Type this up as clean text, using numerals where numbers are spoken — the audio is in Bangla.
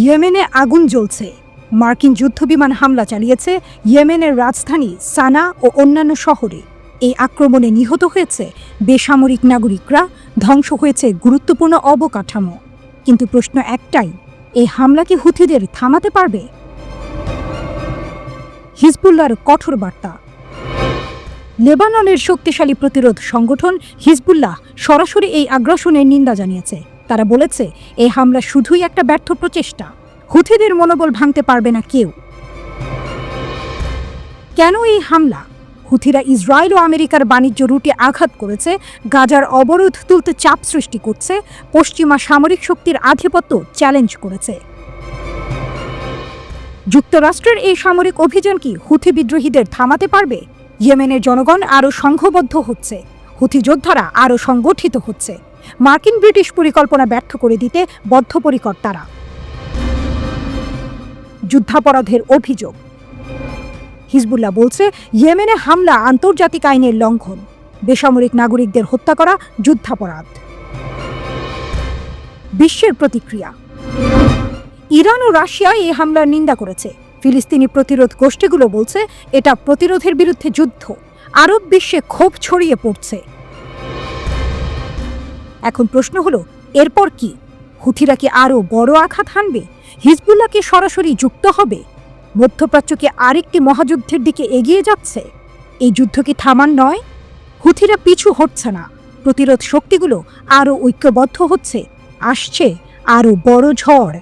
ইয়েমেনে আগুন জ্বলছে। মার্কিন যুদ্ধবিমান হামলা চালিয়েছে ইয়েমেনের রাজধানী সানা ও অন্যান্য শহরে। এই আক্রমণে নিহত হয়েছে বেসামরিক নাগরিকরা, ধ্বংস হয়েছে গুরুত্বপূর্ণ অবকাঠামো। কিন্তু প্রশ্ন একটাই, এই হামলা কি হুথিদের থামাতে পারবে? হিজবুল্লাহর কঠোর বার্তা। লেবাননের শক্তিশালী প্রতিরোধ সংগঠন হিজবুল্লাহ সরাসরি এই আগ্রাসনের নিন্দা জানিয়েছে। তারা বলেছে, এই হামলা শুধুই একটা ব্যর্থ প্রচেষ্টা, হুথিদের মনোবল ভাঙতে পারবে না কেউ। কেন এই হামলা? হুথিরা ইসরায়েল ও আমেরিকার বাণিজ্য রুটে আঘাত করেছে, গাজার অবরোধ তুলতে চাপ সৃষ্টি করছে, পশ্চিমা সামরিক শক্তির আধিপত্য চ্যালেঞ্জ করেছে। যুক্তরাষ্ট্রের এই সামরিক অভিযান কি হুথি বিদ্রোহীদের থামাতে পারবে? ইয়েমেনের জনগণ আরও সংঘবদ্ধ হচ্ছে, হুথি যোদ্ধারা আরও সংগঠিত হচ্ছে। মার্কিন ব্রিটিশ পরিকল্পনা ব্যর্থ করে দিতে বদ্ধপরিকর তারা। যুদ্ধাপরাধের অভিযোগ। হিজবুল্লাহ বলছে, ইয়েমেনে হামলা আন্তর্জাতিক আইনের লঙ্ঘন, বেসামরিক নাগরিকদের হত্যা করা যুদ্ধাপরাধ। বিশ্বের প্রতিক্রিয়া। ইরান ও রাশিয়া এই হামলার নিন্দা করেছে। ফিলিস্তিনি প্রতিরোধ গোষ্ঠীগুলো বলছে, এটা প্রতিরোধের বিরুদ্ধে যুদ্ধ। আরব বিশ্বে ক্ষোভ ছড়িয়ে পড়ছে। এখন প্রশ্ন হলো, এরপর কি? হুথিরা কি আরও বড় আঘাত হানবে? হিজবুল্লাহ কি সরাসরি যুক্ত হবে? মধ্যপ্রাচ্য কি আরেকটি মহাযুদ্ধের দিকে এগিয়ে যাচ্ছে? এই যুদ্ধ কি থামান নয়? হুথিরা পিছু হটছে না, প্রতিরোধ শক্তিগুলো আরও ঐক্যবদ্ধ হচ্ছে। আসছে আরও বড় ঝড়।